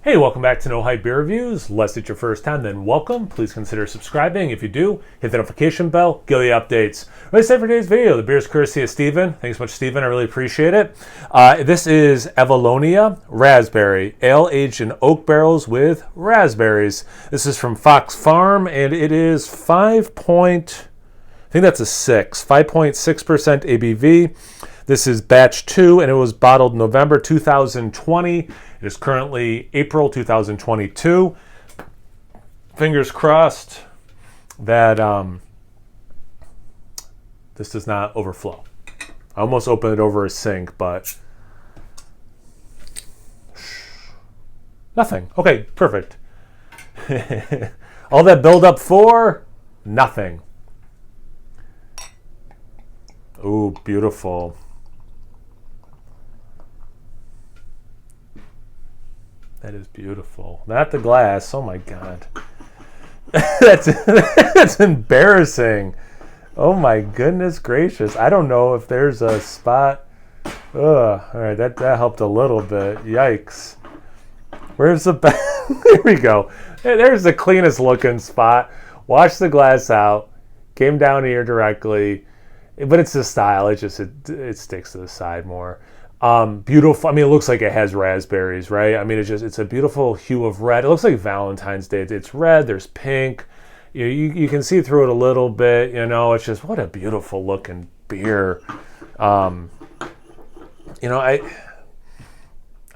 Hey, welcome back to No Hype Beer Reviews. Unless it's your first time, then welcome. Please consider subscribing. If you do, hit the notification bell, get the updates. What is it for today's video? The beer is courtesy of Steven. Thanks so much, Steven. I really appreciate it. This is Avalonia Raspberry, ale aged in oak barrels with raspberries. This is from Fox Farm, and it is 5.6% ABV. This is batch 2, and it was bottled November 2020. It is currently April 2022. Fingers crossed that this does not overflow. I almost opened it over a sink, but nothing. Okay, perfect. All that build up for nothing. Ooh, beautiful. That is beautiful. Not the glass. Oh my God. that's embarrassing. Oh my goodness gracious. I don't know if there's a spot. Ugh. All right, that helped a little bit. Yikes. Where's the There we go. There's the cleanest looking spot. Washed the glass out. Came down here directly. But it's the style. It sticks to the side more. Beautiful. I mean, it looks like it has raspberries, right? I mean, it's a beautiful hue of red. It looks like Valentine's Day. It's red. There's pink. You can see through it a little bit. You know, it's just what a beautiful looking beer. I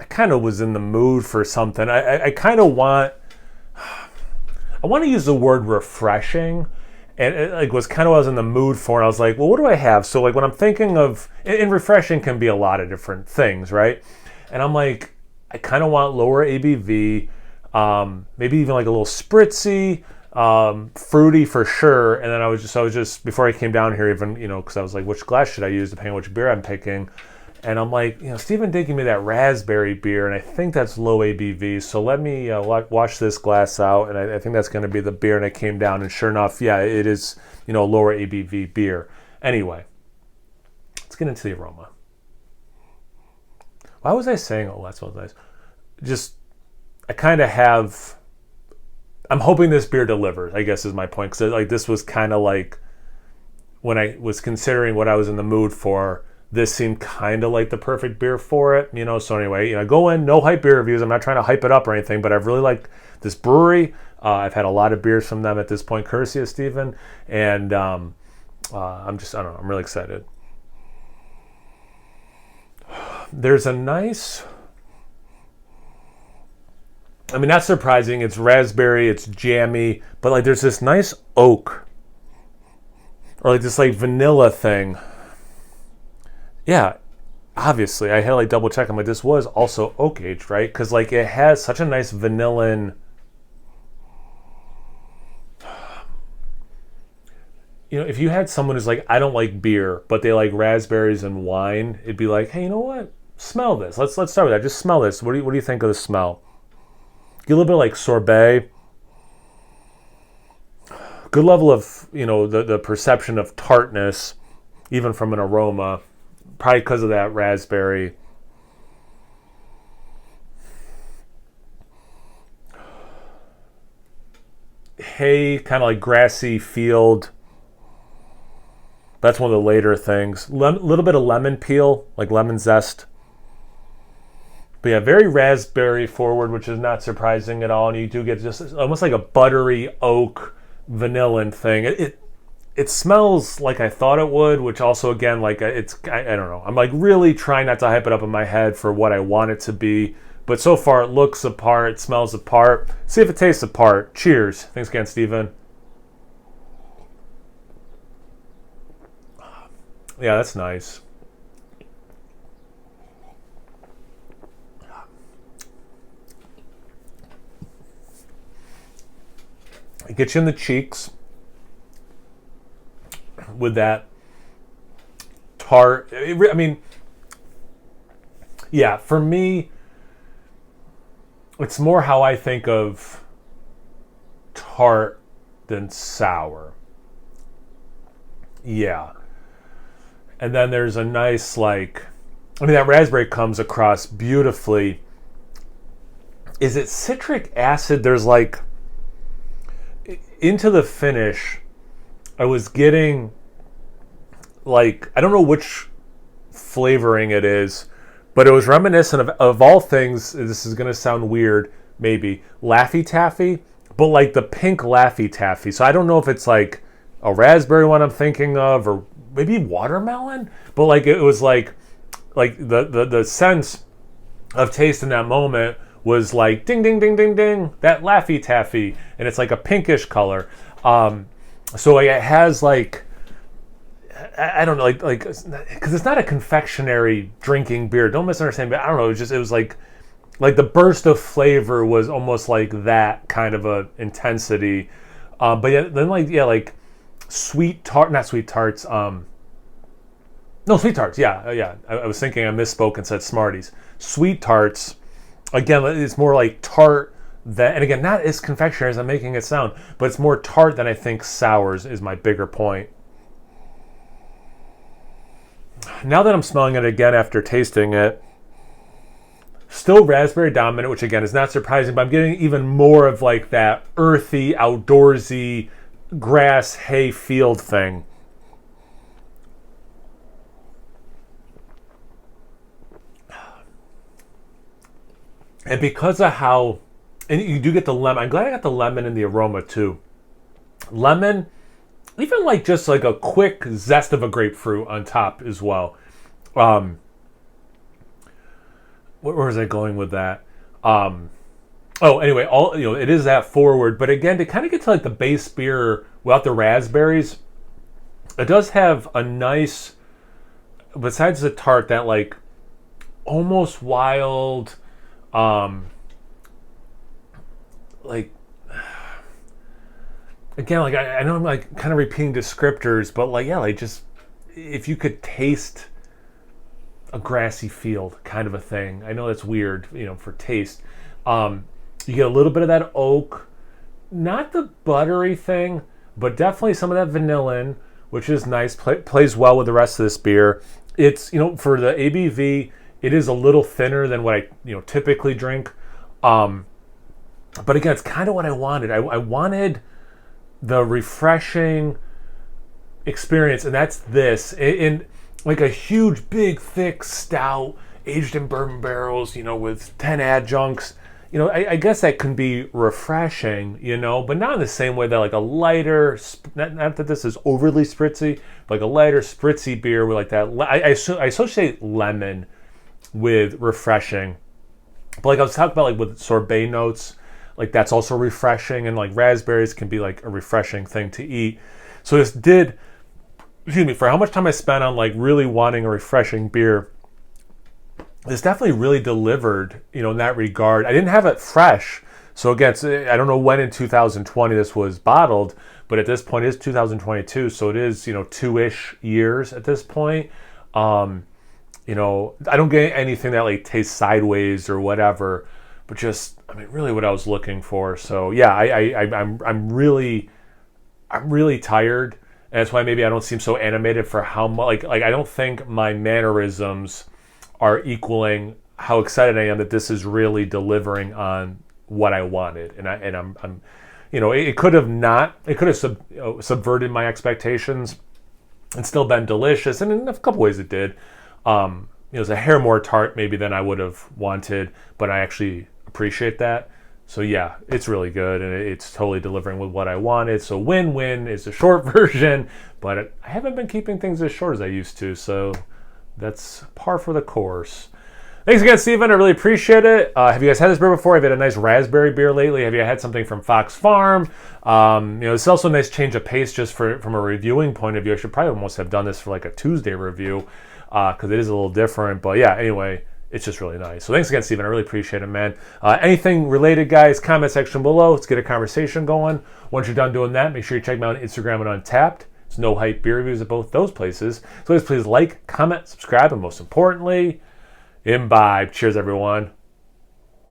kind of was in the mood for something. I kind of want. I want to use the word refreshing. And it was kind of what I was in the mood for. And I was like, well, what do I have? So like when I'm thinking of, and refreshing can be a lot of different things, right? And I'm like, I kind of want lower ABV, maybe even like a little spritzy, fruity for sure. And then I was just, before I came down here even, because I was like, which glass should I use depending on which beer I'm picking? And I'm like, Stephen did give me that raspberry beer, and I think that's low ABV. So let me wash this glass out, and I think that's going to be the beer. And I came down, and sure enough, yeah, it is, lower ABV beer. Anyway, let's get into the aroma. Why was I saying, oh, that smells nice? I kind of have, I'm hoping this beer delivers, I guess is my point. Because like this was kind of like, when I was considering what I was in the mood for, this seemed kind of like the perfect beer for it, So anyway, go in, no hype beer reviews. I'm not trying to hype it up or anything, but I've really liked this brewery. I've had a lot of beers from them at this point, courtesy of Steven. And I'm really excited. There's a nice, not surprising. It's raspberry, it's jammy, but like there's this nice oak or like this like vanilla thing. Yeah, obviously, I had to like double check. I'm like, this was also oak aged, right? Because like it has such a nice vanillin. If you had someone who's like, I don't like beer, but they like raspberries and wine, it'd be like, hey, you know what? Smell this. Let's start with that. Just smell this. What do you think of the smell? Get a little bit like sorbet. Good level of the perception of tartness, even from an aroma. Probably because of that raspberry. Hay, kind of like grassy field. That's one of the later things. Little bit of lemon peel, like lemon zest. But yeah, very raspberry forward, which is not surprising at all. And you do get just almost like a buttery oak vanillin thing. It smells like I thought it would, which also, again, like I don't know. I'm like really trying not to hype it up in my head for what I want it to be. But so far, it looks apart, it smells apart. See if it tastes apart. Cheers. Thanks again, Steven. Yeah, that's nice. It gets you in the cheeks with that tart. Yeah, for me, it's more how I think of tart than sour. Yeah. And then there's a nice, that raspberry comes across beautifully is it citric acid? There's like, into the finish, I was getting like, I don't know which flavoring it is, but it was reminiscent of all things, this is going to sound weird, maybe, Laffy Taffy, but like the pink Laffy Taffy. So I don't know if it's like a raspberry one I'm thinking of, or maybe watermelon, but like it was like the sense of taste in that moment was like ding ding ding ding ding, that Laffy Taffy, and it's like a pinkish color. So like it has like, I don't know, like because it's not a confectionery drinking beer. Don't misunderstand, but I don't know. It was like the burst of flavor was almost like that kind of a intensity. But yeah, then like sweet tart, not sweet tarts. No, sweet tarts. Yeah. I was thinking I misspoke and said Smarties. Sweet tarts. Again, it's more like tart than, and again, not as confectionery as I'm making it sound, but it's more tart than I think sours is my bigger point. Now that I'm smelling it again after tasting it, still raspberry dominant, which again is not surprising, but I'm getting even more of like that earthy, outdoorsy, grass, hay, field thing. And because of how, and you do get the lemon, I'm glad I got the lemon in the aroma too. Lemon, even like just like a quick zest of a grapefruit on top as well. Where was I going with that? Anyway, it is that forward, but again, to kind of get to like the base beer without the raspberries, it does have a nice, besides the tart, that like almost wild, like, again, like I know I'm like kind of repeating descriptors, but like, yeah, like just if you could taste a grassy field kind of a thing. I know that's weird, for taste. You get a little bit of that oak, not the buttery thing, but definitely some of that vanillin, which is nice, plays well with the rest of this beer. It's, for the ABV, it is a little thinner than what I, typically drink. But again, it's kind of what I wanted. I wanted the refreshing experience, and that's this. In like a huge, big, thick, stout, aged in bourbon barrels, with 10 adjuncts. I guess that can be refreshing, but not in the same way that like a lighter, not that this is overly spritzy, but like a lighter, spritzy beer with like that. I associate lemon with refreshing. But like I was talking about, like with sorbet notes, like that's also refreshing, and like raspberries can be like a refreshing thing to eat. So this did, for how much time I spent on like really wanting a refreshing beer, this definitely really delivered, in that regard. I didn't have it fresh. So again, I don't know when in 2020 this was bottled, but at this point it is 2022. So it is, 2-ish years at this point. I don't get anything that like tastes sideways or whatever, but just, really what I was looking for. So yeah, I'm really tired. And that's why maybe I don't seem so animated for how much, like I don't think my mannerisms are equaling how excited I am that this is really delivering on what I wanted. And I'm it could have subverted my expectations and still been delicious. And in a couple ways it did. It was a hair more tart maybe than I would have wanted, but I actually appreciate that. So yeah, it's really good, and it's totally delivering with what I wanted. So win-win is the short version, but I haven't been keeping things as short as I used to, so that's par for the course. Thanks again, Steven. I really appreciate it. Have you guys had this beer before? Have you had a nice raspberry beer lately? Have you had something from Fox Farm? It's also a nice change of pace just from a reviewing point of view. I should probably almost have done this for like a Tuesday review because it is a little different. But yeah, anyway, it's just really nice. So thanks again, Steven. I really appreciate it, man. Anything related, guys, comment section below. Let's get a conversation going. Once you're done doing that, make sure you check me out on Instagram and Untapped. It's No Hype Beer Reviews at both those places. So please like, comment, subscribe, and most importantly, imbibe. Cheers, everyone.